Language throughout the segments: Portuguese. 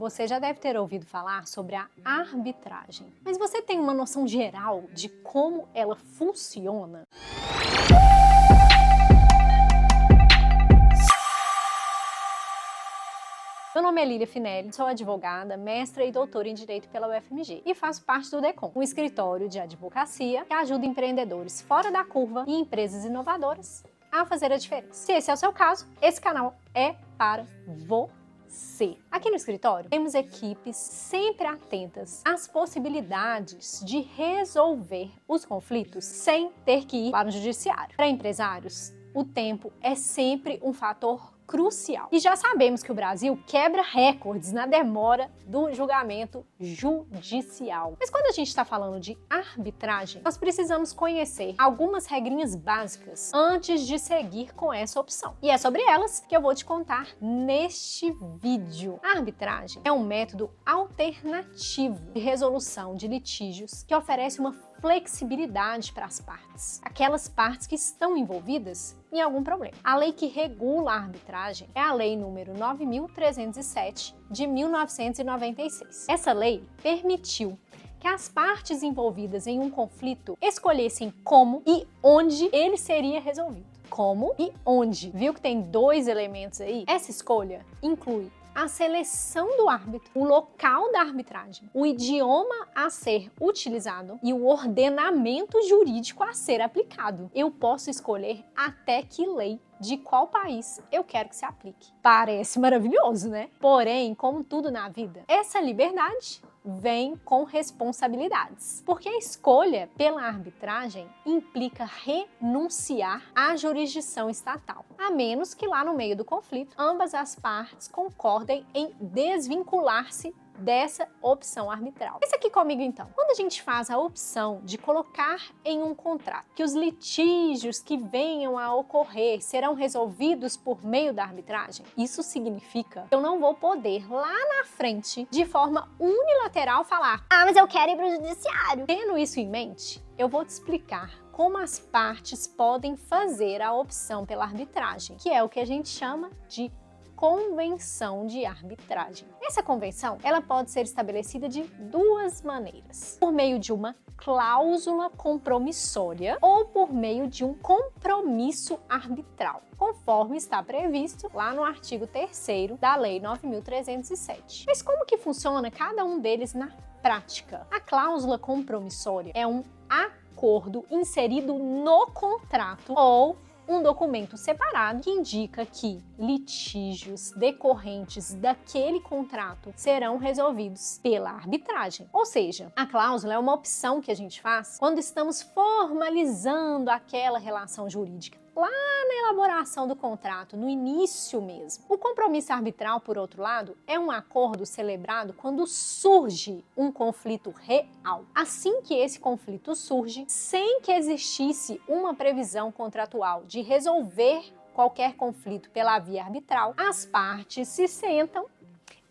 você já deve ter ouvido falar sobre a arbitragem. Mas você tem uma noção geral de como ela funciona? Meu nome é Lília Finelli, sou advogada, mestra e doutora em Direito pela UFMG e faço parte do DECOM, um escritório de advocacia que ajuda empreendedores fora da curva e empresas inovadoras a fazer a diferença. Se esse é o seu caso, esse canal é para você. Aqui no escritório, temos equipes sempre atentas às possibilidades de resolver os conflitos sem ter que ir para o judiciário. Para empresários, o tempo é sempre um fator crucial. E já sabemos que o Brasil quebra recordes na demora do julgamento judicial. Mas quando a gente está falando de arbitragem, nós precisamos conhecer algumas regrinhas básicas antes de seguir com essa opção. E é sobre elas que eu vou te contar neste vídeo. A arbitragem é um método alternativo de resolução de litígios que oferece uma flexibilidade para as partes, aquelas partes que estão envolvidas em algum problema. A lei que regula a arbitragem é a Lei número 9.307 de 1996. Essa lei permitiu que as partes envolvidas em um conflito escolhessem como e onde ele seria resolvido. Como e onde. Viu que tem dois elementos aí? Essa escolha inclui a seleção do árbitro, o local da arbitragem, o idioma a ser utilizado e o ordenamento jurídico a ser aplicado. Eu posso escolher até que lei de qual país eu quero que se aplique. Parece maravilhoso, né? Porém, como tudo na vida, essa liberdade vem com responsabilidades, porque a escolha pela arbitragem implica renunciar à jurisdição estatal, a menos que lá no meio do conflito ambas as partes concordem em desvincular-se dessa opção arbitral. Pensa aqui comigo então. Quando a gente faz a opção de colocar em um contrato que os litígios que venham a ocorrer serão resolvidos por meio da arbitragem, isso significa que eu não vou poder lá na frente, de forma unilateral, falar: ah, mas eu quero ir para o judiciário. Tendo isso em mente, eu vou te explicar como as partes podem fazer a opção pela arbitragem, que é o que a gente chama de convenção de arbitragem. Essa convenção, ela pode ser estabelecida de duas maneiras: por meio de uma cláusula compromissória ou por meio de um compromisso arbitral, conforme está previsto lá no artigo 3º da Lei 9.307. Mas como que funciona cada um deles na prática? A cláusula compromissória é um acordo inserido no contrato ou um documento separado que indica que litígios decorrentes daquele contrato serão resolvidos pela arbitragem. Ou seja, a cláusula é uma opção que a gente faz quando estamos formalizando aquela relação jurídica, lá na elaboração do contrato, no início mesmo. O compromisso arbitral, por outro lado, é um acordo celebrado quando surge um conflito real. Assim que esse conflito surge, sem que existisse uma previsão contratual de resolver qualquer conflito pela via arbitral, as partes se sentam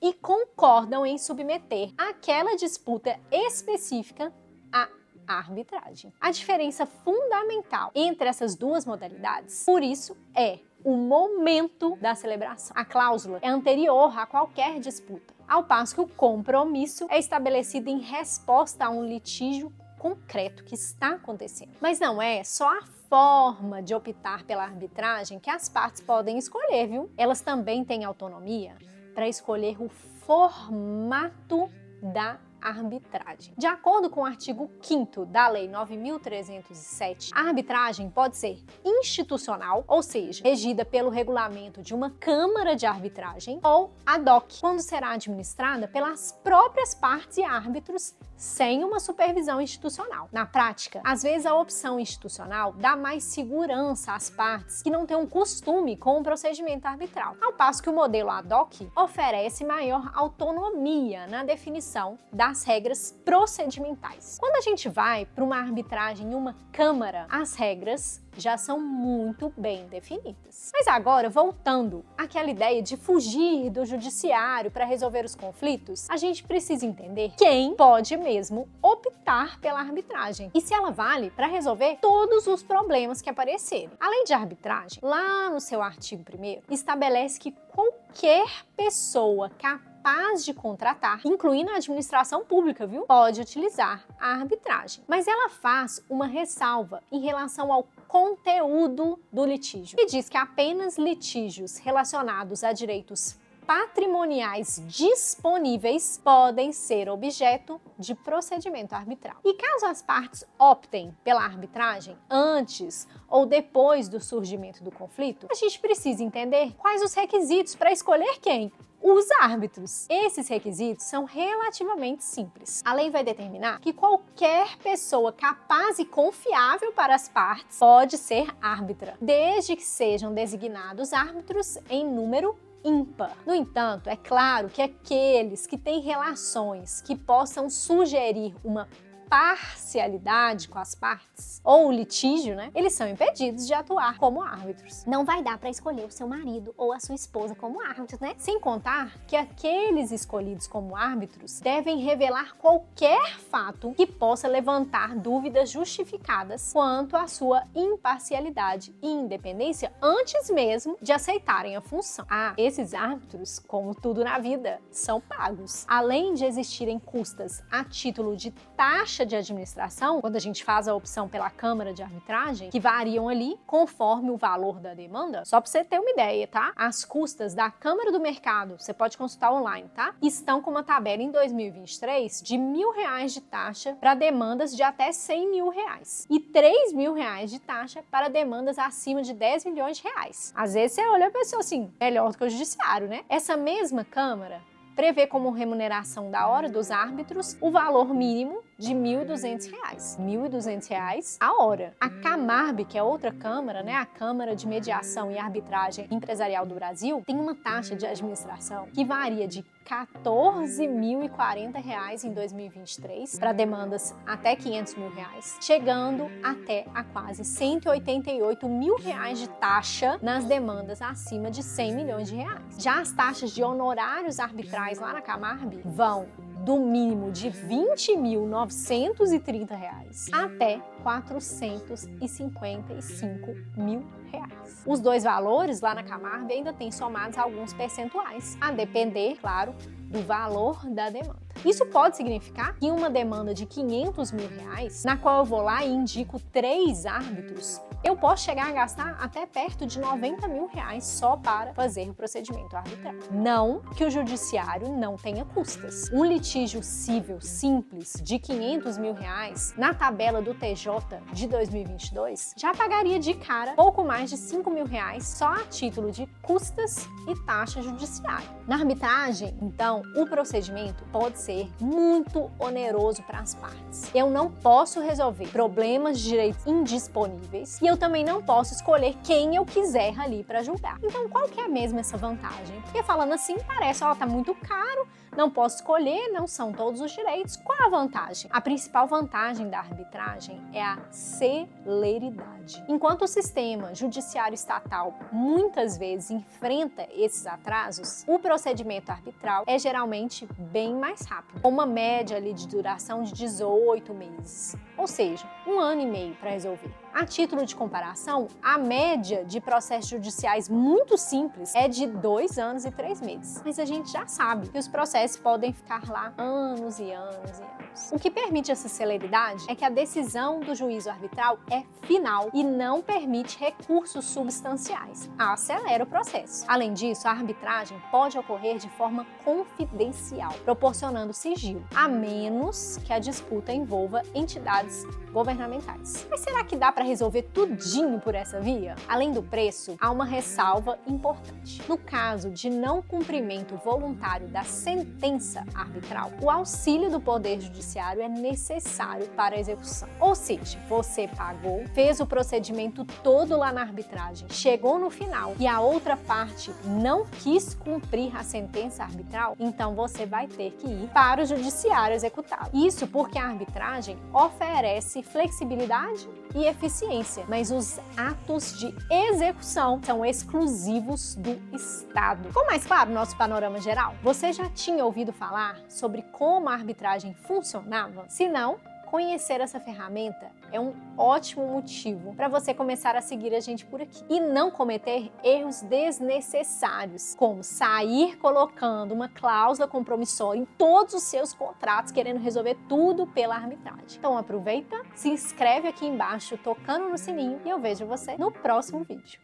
e concordam em submeter aquela disputa específica à arbitragem. A diferença fundamental entre essas duas modalidades, por isso, é o momento da celebração. A cláusula é anterior a qualquer disputa, ao passo que o compromisso é estabelecido em resposta a um litígio concreto que está acontecendo. Mas não é só a forma de optar pela arbitragem que as partes podem escolher, viu? Elas também têm autonomia para escolher o formato da arbitragem. De acordo com o artigo 5º da Lei 9.307, a arbitragem pode ser institucional, ou seja, regida pelo regulamento de uma Câmara de Arbitragem, ou ad hoc, quando será administrada pelas próprias partes e árbitros sem uma supervisão institucional. Na prática, às vezes a opção institucional dá mais segurança às partes que não têm um costume com o procedimento arbitral, ao passo que o modelo ad hoc oferece maior autonomia na definição das regras procedimentais. Quando a gente vai para uma arbitragem em uma câmara, as regras já são muito bem definidas. Mas agora, voltando àquela ideia de fugir do judiciário para resolver os conflitos, a gente precisa entender quem pode mesmo optar pela arbitragem e se ela vale para resolver todos os problemas que aparecerem. A lei de arbitragem, lá no seu artigo 1º, estabelece que qualquer pessoa capaz capaz de contratar, incluindo a administração pública, viu? Pode utilizar a arbitragem. Mas ela faz uma ressalva em relação ao conteúdo do litígio e diz que apenas litígios relacionados a direitos patrimoniais disponíveis podem ser objeto de procedimento arbitral. E caso as partes optem pela arbitragem antes ou depois do surgimento do conflito, a gente precisa entender quais os requisitos para escolher quem? Os árbitros. Esses requisitos são relativamente simples. A lei vai determinar que qualquer pessoa capaz e confiável para as partes pode ser árbitra, desde que sejam designados árbitros em número ímpar. No entanto, é claro que aqueles que têm relações que possam sugerir uma parcialidade com as partes, ou o litígio, né? Eles são impedidos de atuar como árbitros. Não vai dar para escolher o seu marido ou a sua esposa como árbitros, né? Sem contar que aqueles escolhidos como árbitros devem revelar qualquer fato que possa levantar dúvidas justificadas quanto à sua imparcialidade e independência antes mesmo de aceitarem a função. Esses árbitros, como tudo na vida, são pagos. Além de existirem custas a título de taxa de administração, quando a gente faz a opção pela Câmara de Arbitragem, que variam ali conforme o valor da demanda, só para você ter uma ideia, tá? As custas da Câmara do Mercado, você pode consultar online, tá? Estão com uma tabela em 2023 de R$1.000 de taxa para demandas de até R$100.000 e R$3.000 de taxa para demandas acima de R$10 milhões. Às vezes você olha e pensa assim, melhor do que o judiciário, né? Essa mesma Câmara prevê como remuneração da hora dos árbitros o valor mínimo de R$1.200. R$1.200 a hora. A Camarb, que é outra câmara, né, a Câmara de Mediação e Arbitragem Empresarial do Brasil, tem uma taxa de administração que varia de R$14.040 em 2023 para demandas até R$500.000, chegando até a quase R$188.000 de taxa nas demandas acima de R$100 milhões. Já as taxas de honorários arbitrais lá na Camarb vão do mínimo de R$20.930 até R$455.000. Os dois valores lá na Camarb ainda têm somados alguns percentuais, a depender, claro, do valor da demanda. Isso pode significar que uma demanda de R$500.000, na qual eu vou lá e indico 3 árbitros, eu posso chegar a gastar até perto de R$90.000 só para fazer o procedimento arbitral. Não que o judiciário não tenha custas. Um litígio civil simples de R$500.000 na tabela do TJ de 2022 já pagaria de cara pouco mais de R$5.000 só a título de custas e taxa judiciária. Na arbitragem, então, o procedimento pode ser muito oneroso para as partes. Eu não posso resolver problemas de direitos indisponíveis e eu também não posso escolher quem eu quiser ali para julgar. Então, qual que é mesmo essa vantagem? Porque falando assim, parece, tá muito caro, não posso escolher, não são todos os direitos. Qual a vantagem? A principal vantagem da arbitragem é a celeridade. Enquanto o sistema judiciário estatal muitas vezes enfrenta esses atrasos, o procedimento arbitral é geralmente bem mais rápido, com uma média ali de duração de 18 meses, ou seja, 1 ano e meio para resolver. A título de comparação, a média de processos judiciais muito simples é de 2 anos e 3 meses. Mas a gente já sabe que os processos podem ficar lá anos e anos e anos. O que permite essa celeridade é que a decisão do juízo arbitral é final e não permite recursos substanciais. Acelera o processo. Além disso, a arbitragem pode ocorrer de forma confidencial, proporcionando sigilo, a menos que a disputa envolva entidades governamentais. Mas será que dá para resolver tudinho por essa via? Além do preço, há uma ressalva importante. No caso de não cumprimento voluntário da sentença arbitral, o auxílio do Poder Judiciário é necessário para a execução. Ou seja, você pagou, fez o procedimento todo lá na arbitragem, chegou no final e a outra parte não quis cumprir a sentença arbitral, então você vai ter que ir para o judiciário executá-lo. Isso porque a arbitragem oferece flexibilidade e eficiência, mas os atos de execução são exclusivos do Estado. Ficou mais claro o nosso panorama geral? Você já tinha ouvido falar sobre como a arbitragem funcionava? Se não, conhecer essa ferramenta é um ótimo motivo para você começar a seguir a gente por aqui e não cometer erros desnecessários, como sair colocando uma cláusula compromissória em todos os seus contratos, querendo resolver tudo pela arbitragem. Então aproveita, se inscreve aqui embaixo tocando no sininho e eu vejo você no próximo vídeo.